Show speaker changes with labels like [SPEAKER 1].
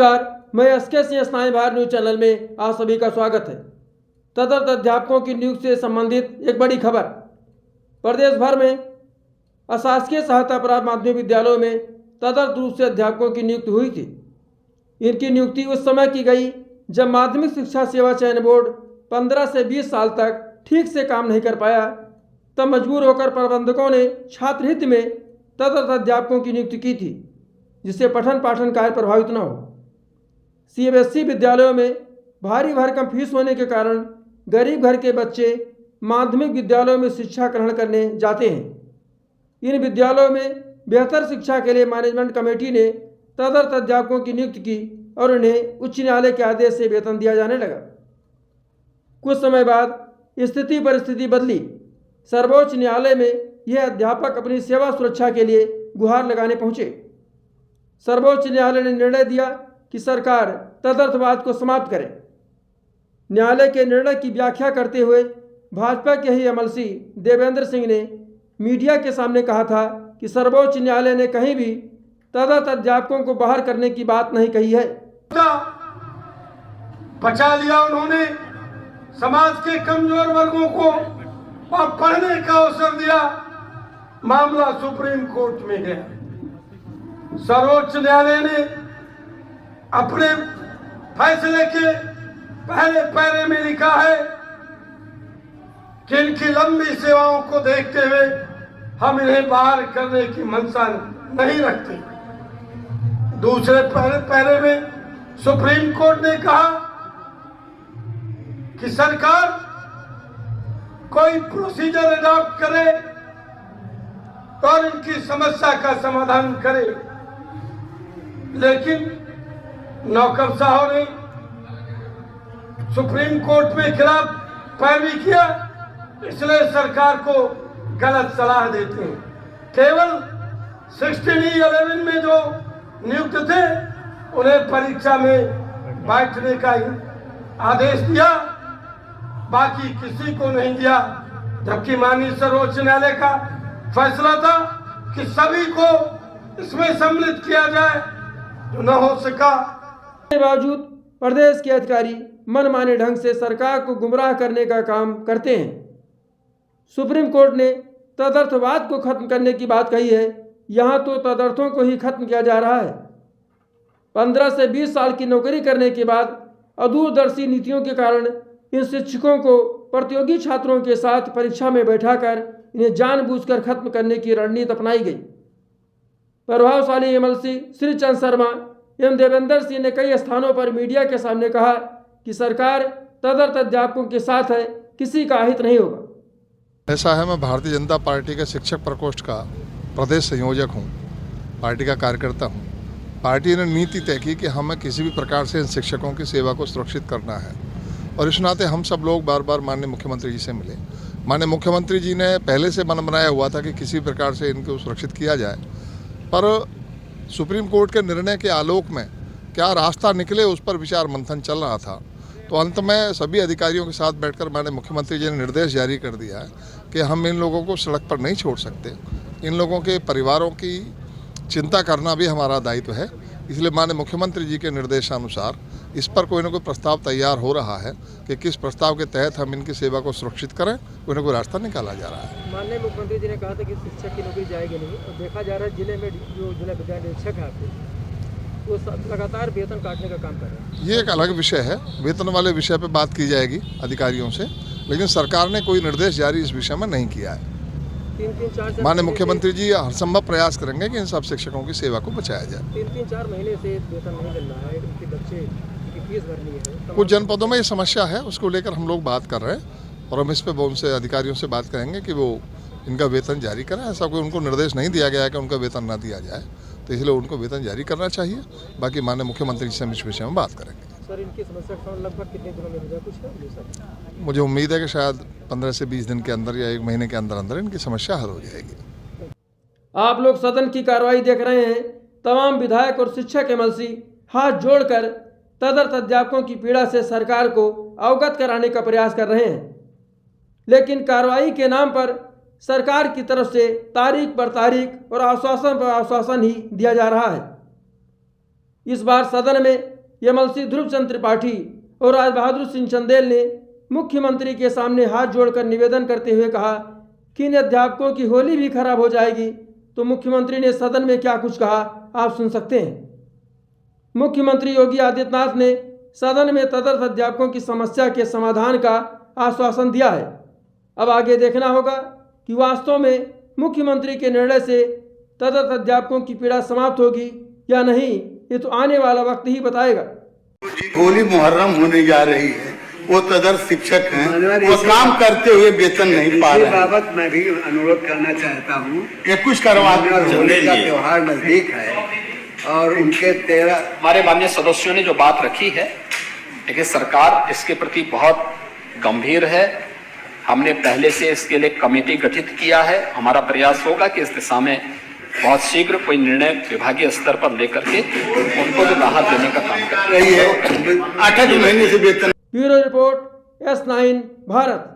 [SPEAKER 1] नमस्कार, मैं एसके सिंह स्नाई Bharat news channel में आप सभी का स्वागत है। तदर्थ अध्यापकों की नियुक्ति से संबंधित एक बड़ी खबर। प्रदेश भर में अशासकीय सहायता प्राप्त माध्यमिक विद्यालयों में तदर्थ रूप से अध्यापकों की नियुक्ति हुई थी। इनकी नियुक्ति उस समय की गई जब माध्यमिक शिक्षा सेवा चयन बोर्ड 15 से 20 साल तक ठीक से काम नहीं कर पाया। तब मजबूर होकर प्रबंधकों ने छात्र हित में तदर्थ अध्यापकों की नियुक्ति की थी, जिससे पठन पाठन कार्य प्रभावित न हो। सीबीएसई विद्यालयों में भारी भरकम फीस होने के कारण गरीब घर के बच्चे माध्यमिक विद्यालयों में शिक्षा ग्रहण करने जाते हैं। इन विद्यालयों में बेहतर शिक्षा के लिए मैनेजमेंट कमेटी ने तदर्थ अध्यापकों की नियुक्ति की और उन्हें उच्च न्यायालय के आदेश से वेतन दिया जाने लगा। कुछ समय बाद स्थिति परिस्थिति बदली। सर्वोच्च न्यायालय में यह अध्यापक अपनी सेवा सुरक्षा के लिए गुहार लगाने पहुंचे। सर्वोच्च न्यायालय ने निर्णय दिया कि सरकार तदर्थवाद को समाप्त करे। न्यायालय के निर्णय की व्याख्या करते हुए भाजपा के ही एमएलसी देवेंद्र सिंह ने मीडिया के सामने कहा था कि सर्वोच्च न्यायालय ने कहीं भी तदर्थ अध्यापकों को बाहर करने की बात नहीं कही है।
[SPEAKER 2] बचा लिया उन्होंने, समाज के कमजोर वर्गों को पढ़ने का अवसर दिया। मामला सुप्रीम कोर्ट में गया। सर्वोच्च न्यायालय ने अपने फैसले के पहले पैरे में लिखा है कि इनकी लंबी सेवाओं को देखते हुए हम इन्हें बाहर करने की मंशा नहीं रखते। दूसरे पैरे में सुप्रीम कोर्ट ने कहा कि सरकार कोई प्रोसीजर अडॉप्ट करे और इनकी समस्या का समाधान करे। लेकिन नौकरशाहों ने सुप्रीम कोर्ट में खिलाफ पैरवी किया, इसलिए सरकार को गलत सलाह देते हैं। केवल 16E11 में जो नियुक्त थे उन्हें परीक्षा में बैठने का आदेश दिया, बाकी किसी को नहीं दिया। जबकि माननीय सर्वोच्च न्यायालय का फैसला था कि सभी को इसमें सम्मिलित किया जाए, जो न हो सका।
[SPEAKER 1] के बावजूद प्रदेश के अधिकारी मनमाने ढंग से सरकार को गुमराह करने का काम करते हैं। सुप्रीम कोर्ट ने तदर्थवाद को खत्म करने की बात कही है, यहाँ तो तदर्थों को ही खत्म किया जा रहा है। 15 से 20 साल की नौकरी करने के बाद अदूरदर्शी नीतियों के कारण इन शिक्षकों को प्रतियोगी छात्रों के साथ परीक्षा में बैठाकर इन्हें जानबूझकर खत्म करने की रणनीति अपनाई गई। प्रभावशाली एमएलसी श्री चंद शर्मा एवं देवेंद्र सिंह ने कई स्थानों पर मीडिया के सामने कहा कि सरकार तदर्थ अध्यापकों के साथ है, किसी का अहित नहीं होगा।
[SPEAKER 3] ऐसा है, मैं भारतीय जनता पार्टी के शिक्षक प्रकोष्ठ का प्रदेश संयोजक हूँ, पार्टी का कार्यकर्ता हूँ। पार्टी ने नीति तय की कि हमें किसी भी प्रकार से इन शिक्षकों की सेवा को सुरक्षित करना है और इस नाते हम सब लोग बार बार माननीय मुख्यमंत्री जी से मिले। माननीय मुख्यमंत्री जी ने पहले से मन बनाया हुआ था कि किसी प्रकार से इनको सुरक्षित किया जाए, पर सुप्रीम कोर्ट के निर्णय के आलोक में क्या रास्ता निकले उस पर विचार मंथन चल रहा था। तो अंत में सभी अधिकारियों के साथ बैठकर माननीय मुख्यमंत्री जी ने निर्देश जारी कर दिया है कि हम इन लोगों को सड़क पर नहीं छोड़ सकते। इन लोगों के परिवारों की चिंता करना भी हमारा दायित्व है। इसलिए माननीय मुख्यमंत्री जी के निर्देशानुसार इस पर कोई ना कोई प्रस्ताव तैयार हो रहा है कि किस प्रस्ताव के तहत हम इनकी सेवा को सुरक्षित करें, कोई ना कोई रास्ता निकाला जा रहा है।
[SPEAKER 1] माननीय मुख्यमंत्री जी ने कहा था कि शिक्षक की नौकरी जाएगी नहीं, और देखा जा रहा है जिले में जो जिला विद्यालय निरीक्षक है आपके, वो लगातार वेतन काटने का काम कर रहे हैं।
[SPEAKER 3] ये एक अलग विषय है, वेतन वाले विषय पर बात की जाएगी अधिकारियों से, लेकिन सरकार ने कोई निर्देश जारी इस विषय में नहीं किया है। माननीय मुख्यमंत्री जी हर संभव प्रयास करेंगे कि इन सब शिक्षकों की सेवा को बचाया जाए।
[SPEAKER 1] 3-4 महीने से वेतन नहीं मिल रहा है, उनके बच्चे की फीस भरनी है।
[SPEAKER 3] कुछ जनपदों में ये समस्या है, उसको लेकर हम लोग बात कर रहे हैं और हम इस पर उनसे अधिकारियों से बात करेंगे कि वो इनका वेतन जारी करें। ऐसा कोई उनको निर्देश नहीं दिया गया है कि उनका वेतन ना दिया जाए, तो इसलिए उनको वेतन जारी करना चाहिए। बाकी माननीय मुख्यमंत्री जी से हम इस विषय में बात करेंगे।
[SPEAKER 1] सर, इनकी समस्या का लगभग कितने दिनों में हो जाए, कुछ है?
[SPEAKER 3] मुझे उम्मीद है कि शायद 15 से 20 दिन के अंदर या 1 महीने के अंदर अंदर इनकी समस्या हल हो जाएगी।
[SPEAKER 1] आप लोग सदन की कार्रवाई देख रहे हैं। तमाम विधायक और शिक्षक एमएलसी हाथ जोड़कर तदर्थ अध्यापकों की पीड़ा से सरकार को अवगत कराने का प्रयास कर रहे हैं, लेकिन कार्रवाई के नाम पर सरकार की तरफ से तारीख पर तारीख और आश्वासन पर आश्वासन ही दिया जा रहा है। इस बार सदन में यमलसी ध्रुव चंद त्रिपाठी और राज बहादुर सिंह चंदेल ने मुख्यमंत्री के सामने हाथ जोड़कर निवेदन करते हुए कहा कि इन अध्यापकों की होली भी खराब हो जाएगी। तो मुख्यमंत्री ने सदन में क्या कुछ कहा, आप सुन सकते हैं। मुख्यमंत्री योगी आदित्यनाथ ने सदन में तदर्थ अध्यापकों की समस्या के समाधान का आश्वासन दिया है। अब आगे देखना होगा कि वास्तव में मुख्यमंत्री के निर्णय से तदर्थ अध्यापकों की पीड़ा समाप्त होगी या नहीं, ये तो आने वाला वक्त ही बताएगा।
[SPEAKER 4] होली मुहर्रम होने जा रही है, वो तदर्थ शिक्षक हैं, वो काम करते हुए वेतन नहीं पा रहे हैं।
[SPEAKER 5] बाबत मैं भी अनुरोध करना चाहता हूँ।
[SPEAKER 4] ये कुछ करवा
[SPEAKER 5] होली का त्योहार नजदीक है और उनके 13
[SPEAKER 6] हमारे माननीय सदस्यों ने जो बात रखी है, देखिए सरकार इसके प्रति बहुत गंभीर है। हमने पहले से इसके लिए कमेटी गठित किया है। हमारा प्रयास होगा कि इस दिशा में बहुत शीघ्र कोई निर्णय विभागीय स्तर पर लेकर के उनको भी राहत देने का काम कर
[SPEAKER 4] रही है। 8 महीने से वेतन।
[SPEAKER 1] Bureau report S9 Bharat.